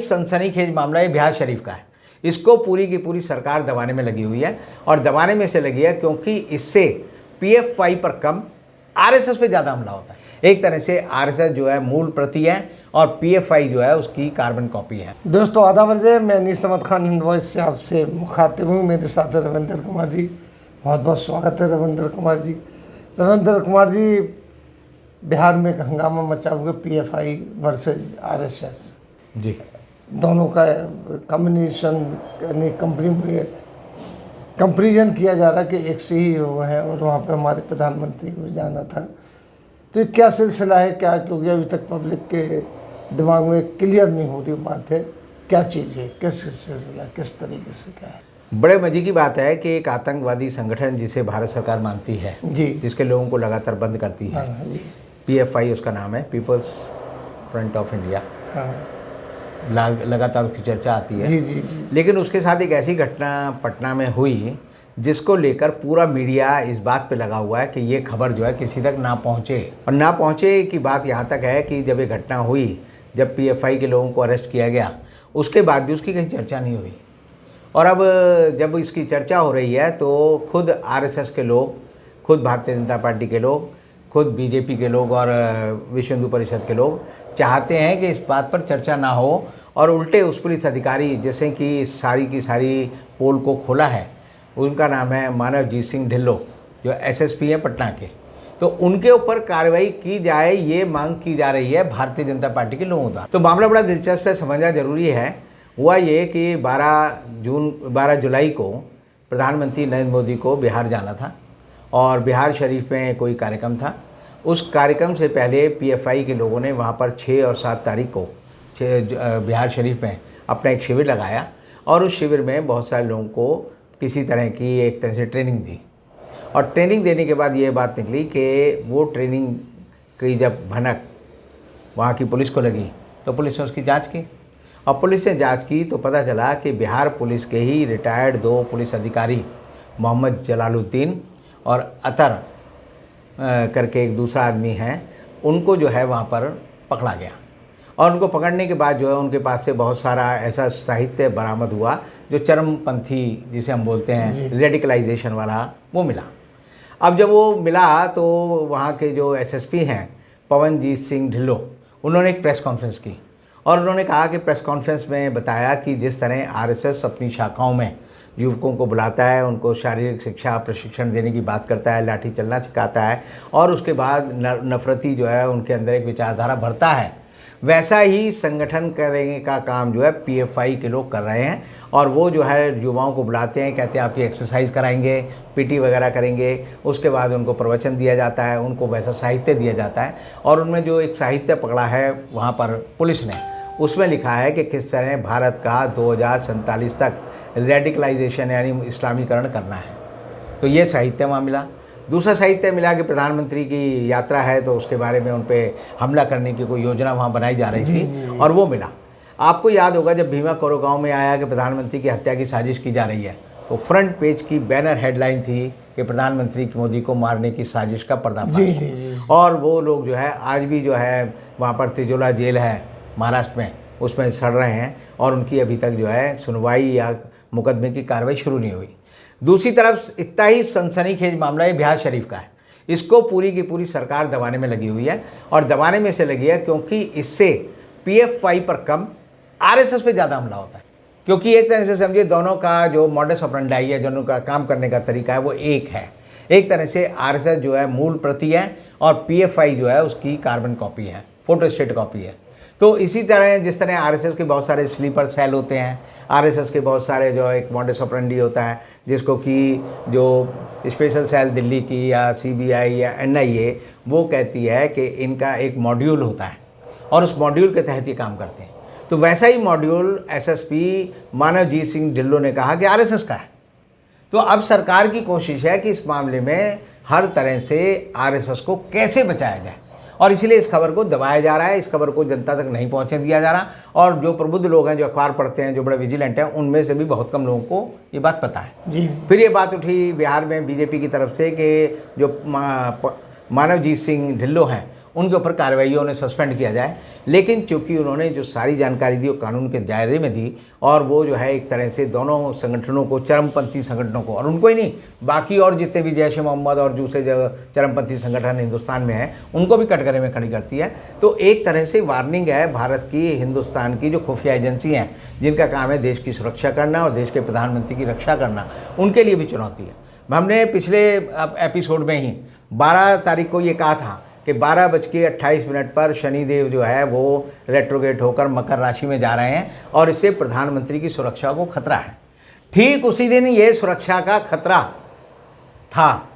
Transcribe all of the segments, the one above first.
सनसनीखेज मामला ये बिहार शरीफ का है। इसको पूरी की पूरी सरकार दबाने में लगी हुई है और दबाने में से लगी है क्योंकि इससे पीएफआई पर कम आरएसएस पे ज़्यादा हमला होता है। एक तरह से आरएसएस जो है मूल प्रति है और पीएफआई जो है उसकी कार्बन कॉपी है। दोस्तों आदाब अर्ज़, मैं अनीस अहमद खान हिंद वॉइस से आपसे मुखातिब हूँ। मेरे साथ है रविंदर कुमार जी। बहुत बहुत स्वागत है रविंदर कुमार जी। रविंदर कुमार जी, बिहार में एक हंगामा मचा हुआ पीएफआई वर्सेस आरएसएस जी, दोनों का कम्बिनेशन यानी कंपेरिजन किया जा रहा है कि एक से ही हुआ है और वहाँ पे हमारे प्रधानमंत्री को जाना था। तो ये क्या सिलसिला है, क्या, क्योंकि अभी तक पब्लिक के दिमाग में क्लियर नहीं हो रही बात है, क्या चीज़ है, किस सिलसिला, किस तरीके से, क्या है। बड़े मजे की बात है कि एक आतंकवादी संगठन जिसे भारत सरकार मानती है जी, जिसके लोगों को लगातार बंद करती है, हाँ जी, पीएफआई उसका नाम है, पीपल्स फ्रंट ऑफ इंडिया, हाँ लगातार उसकी चर्चा आती है। जी जी जी लेकिन उसके साथ एक ऐसी घटना पटना में हुई जिसको लेकर पूरा मीडिया इस बात पे लगा हुआ है कि ये खबर जो है किसी तक ना पहुंचे। और ना पहुंचे की बात यहाँ तक है कि जब ये घटना हुई, जब पीएफआई के लोगों को अरेस्ट किया गया, उसके बाद भी उसकी कहीं चर्चा नहीं हुई। और अब जब इसकी चर्चा हो रही है तो खुद आरएसएस के लोग, खुद भारतीय जनता पार्टी के लोग, खुद बीजेपी के लोग और विश्व हिंदू परिषद के लोग चाहते हैं कि इस बात पर चर्चा ना हो और उल्टे उस पुलिस अधिकारी जैसे कि सारी की सारी पोल को खोला है, उनका नाम है मानवजीत सिंह ढिल्लो, जो एसएसपी हैं पटना के, तो उनके ऊपर कार्रवाई की जाए ये मांग की जा रही है भारतीय जनता पार्टी के लोगों द्वारा। तो मामला बड़ा दिलचस्प है, समझना जरूरी है। हुआ ये कि 12 जुलाई को प्रधानमंत्री नरेंद्र मोदी को बिहार जाना था और बिहार शरीफ में कोई कार्यक्रम था। उस कार्यक्रम से पहले पीएफआई के लोगों ने वहाँ पर 6 और 7 तारीख को बिहार शरीफ में अपना एक शिविर लगाया और उस शिविर में बहुत सारे लोगों को किसी तरह की एक तरह से ट्रेनिंग दी। और ट्रेनिंग देने के बाद ये बात निकली कि वो ट्रेनिंग की जब भनक वहाँ की पुलिस को लगी तो पुलिस ने उसकी जांच की और पुलिस ने जांच की तो पता चला कि बिहार पुलिस के ही रिटायर्ड 2 पुलिस अधिकारी मोहम्मद जलालुद्दीन और अतर करके एक दूसरा आदमी है, उनको जो है वहाँ पर पकड़ा गया। और उनको पकड़ने के बाद जो है उनके पास से बहुत सारा ऐसा साहित्य बरामद हुआ जो चरमपंथी जिसे हम बोलते हैं रेडिकलाइजेशन वाला, वो मिला। अब जब वो मिला तो वहाँ के जो एसएसपी हैं पवनजीत सिंह ढिल्लो, उन्होंने एक प्रेस कॉन्फ्रेंस की और उन्होंने कहा कि प्रेस कॉन्फ्रेंस में बताया कि जिस तरह आरएसएस अपनी शाखाओं में युवकों को बुलाता है, उनको शारीरिक शिक्षा प्रशिक्षण देने की बात करता है, लाठी चलना सिखाता है और उसके बाद नफरती जो है उनके अंदर एक विचारधारा भरता है, वैसा ही संगठन करने का काम जो है पीएफआई के लोग कर रहे हैं। और वो जो है युवाओं को बुलाते हैं, कहते हैं आपकी एक्सरसाइज कराएंगे, पीटी वगैरह करेंगे, उसके बाद उनको प्रवचन दिया जाता है, उनको वैसा साहित्य दिया जाता है। और उनमें जो एक साहित्य पकड़ा है वहाँ पर पुलिस ने, उसमें लिखा है कि किस तरह भारत का 2047 तक रेडिकलाइजेशन यानी इस्लामीकरण करना है। तो ये साहित्य वहाँ मिला। दूसरा साहित्य मिला कि प्रधानमंत्री की यात्रा है तो उसके बारे में उन पर हमला करने की कोई योजना वहाँ बनाई जा रही थी और वो मिला। आपको याद होगा जब भीमा कोरेगांव में आया कि प्रधानमंत्री की हत्या की साजिश की जा रही है, तो फ्रंट पेज की बैनर हेडलाइन थी कि प्रधानमंत्री मोदी को मारने की साजिश का पर्दाफाश। और वो लोग जो है आज भी जो है वहाँ पर तिजोला जेल है महाराष्ट्र में, उसमें सड़ रहे हैं और उनकी अभी तक जो है सुनवाई या मुकदमे की कार्रवाई शुरू नहीं हुई। दूसरी तरफ इतना ही सनसनीखेज मामला ये बिहार शरीफ का है। इसको पूरी की पूरी सरकार दबाने में लगी हुई है और दबाने में से लगी है क्योंकि इससे पीएफआई पर कम आरएसएस पे ज़्यादा हमला होता है। क्योंकि एक तरह से समझिए दोनों का जो मॉडस ऑपरेंडी है, दोनों का काम करने का तरीका है, वो एक है। एक तरह से आरएसएस जो है मूल प्रति है और पीएफआई जो है उसकी कार्बन कॉपी है, फोटोस्टेट कॉपी है। तो इसी तरह जिस तरह आरएसएस के बहुत सारे स्लीपर सेल होते हैं, आरएसएस के बहुत सारे जो एक मॉडस ऑपरेंडी होता है जिसको कि जो स्पेशल सेल दिल्ली की या सीबीआई या एनआईए वो कहती है कि इनका एक मॉड्यूल होता है और उस मॉड्यूल के तहत ये काम करते हैं। तो वैसा ही मॉड्यूल एसएसपी मानवजीत सिंह ढिल्लो ने कहा कि आरएसएस का है। तो अब सरकार की कोशिश है कि इस मामले में हर तरह से आरएसएस को कैसे बचाया जाए और इसलिए इस खबर को दबाया जा रहा है, इस खबर को जनता तक नहीं पहुंचने दिया जा रहा। और जो प्रबुद्ध लोग हैं, जो अखबार पढ़ते हैं, जो बड़े विजिलेंट हैं, उनमें से भी बहुत कम लोगों को ये बात पता है जी। फिर ये बात उठी बिहार में बीजेपी की तरफ से कि जो मानवजीत सिंह ढिल्लो हैं उनके ऊपर कार्रवाई उन्हें सस्पेंड किया जाए। लेकिन चूंकि उन्होंने जो सारी जानकारी दी वो कानून के दायरे में दी और वो जो है एक तरह से दोनों संगठनों को, चरमपंथी संगठनों को, और उनको ही नहीं बाकी और जितने भी जैश ए मोहम्मद और दूसरे चरमपंथी संगठन हिंदुस्तान में हैं उनको भी कटघरे में खड़ी करती है। तो एक तरह से वार्निंग है भारत की, हिंदुस्तान की जो खुफिया एजेंसी हैं जिनका काम है देश की सुरक्षा करना और देश के प्रधानमंत्री की रक्षा करना, उनके लिए भी चुनौती है। हमने पिछले एपिसोड में ही 12 तारीख को ये कहा था कि 12:28 पर शनिदेव जो है वो रेट्रोगेट होकर मकर राशि में जा रहे हैं और इससे प्रधानमंत्री की सुरक्षा को खतरा है। ठीक उसी दिन ये सुरक्षा का खतरा था,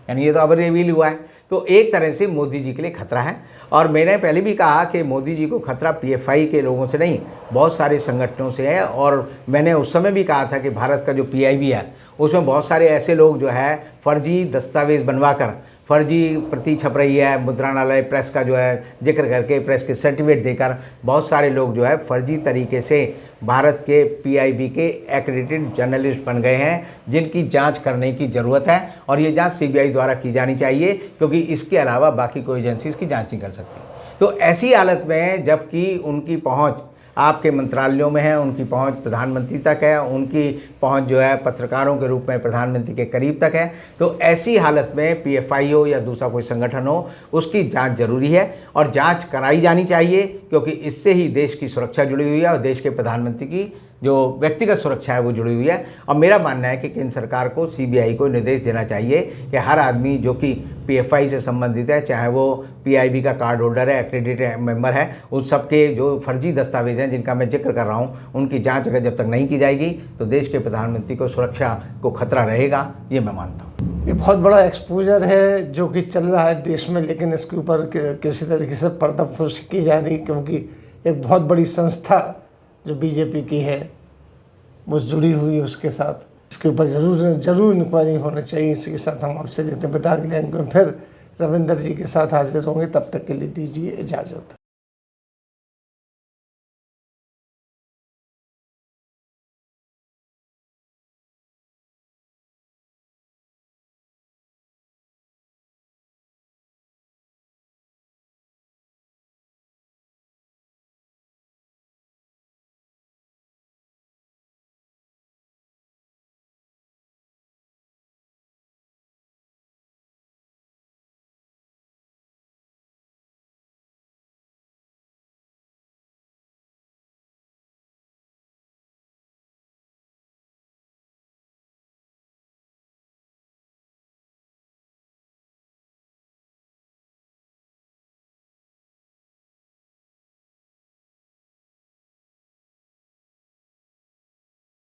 यानी ये तो अब रिवील हुआ है। तो एक तरह से मोदी जी के लिए खतरा है। और मैंने पहले भी कहा कि मोदी जी को खतरा पीएफआई के लोगों से नहीं, बहुत सारे संगठनों से है। और मैंने उस समय भी कहा था कि भारत का जो पीआईबी है उसमें बहुत सारे ऐसे लोग जो है फर्जी दस्तावेज़ बनवाकर फर्जी प्रति छप रही है, मुद्रणालय प्रेस का जो है जिक्र करके प्रेस के सर्टिफिकेट देकर बहुत सारे लोग जो है फर्जी तरीके से भारत के पीआईबी के एक्रेडिटेड जर्नलिस्ट बन गए हैं, जिनकी जांच करने की ज़रूरत है और ये जांच सीबीआई द्वारा की जानी चाहिए, क्योंकि इसके अलावा बाकी कोई एजेंसी इसकी जांच नहीं कर सकती। तो ऐसी हालत में जबकि उनकी पहुँच आपके मंत्रालयों में है, उनकी पहुंच प्रधानमंत्री तक है, उनकी पहुंच जो है पत्रकारों के रूप में प्रधानमंत्री के करीब तक है, तो ऐसी हालत में पीएफआई हो या दूसरा कोई संगठन हो, उसकी जांच जरूरी है और जांच कराई जानी चाहिए, क्योंकि इससे ही देश की सुरक्षा जुड़ी हुई है और देश के प्रधानमंत्री की जो व्यक्तिगत सुरक्षा है वो जुड़ी हुई है। और मेरा मानना है कि केंद्र सरकार को, सीबीआई को निर्देश देना चाहिए कि हर आदमी जो कि पीएफआई से संबंधित है, चाहे वो पीआईबी का कार्ड होल्डर है, एक्रेडिटेड मेंबर है, उन सबके जो फर्जी दस्तावेज हैं जिनका मैं जिक्र कर रहा हूँ, उनकी जांच अगर जब तक नहीं की जाएगी तो देश के प्रधानमंत्री को सुरक्षा को खतरा रहेगा, ये मैं मानता हूँ। ये बहुत बड़ा एक्सपोजर है जो कि चल रहा है देश में, लेकिन इसके ऊपर किसी तरीके से पर्दाफाश की जा रही, क्योंकि एक बहुत बड़ी संस्था जो बीजेपी की है वो जुड़ी हुई है उसके साथ। इसके ऊपर जरूर इंक्वायरी होना चाहिए। इसके साथ हम आपसे लेते हैं विदा, फिर रविंदर जी के साथ हाजिर होंगे। तब तक के लिए दीजिए इजाज़त।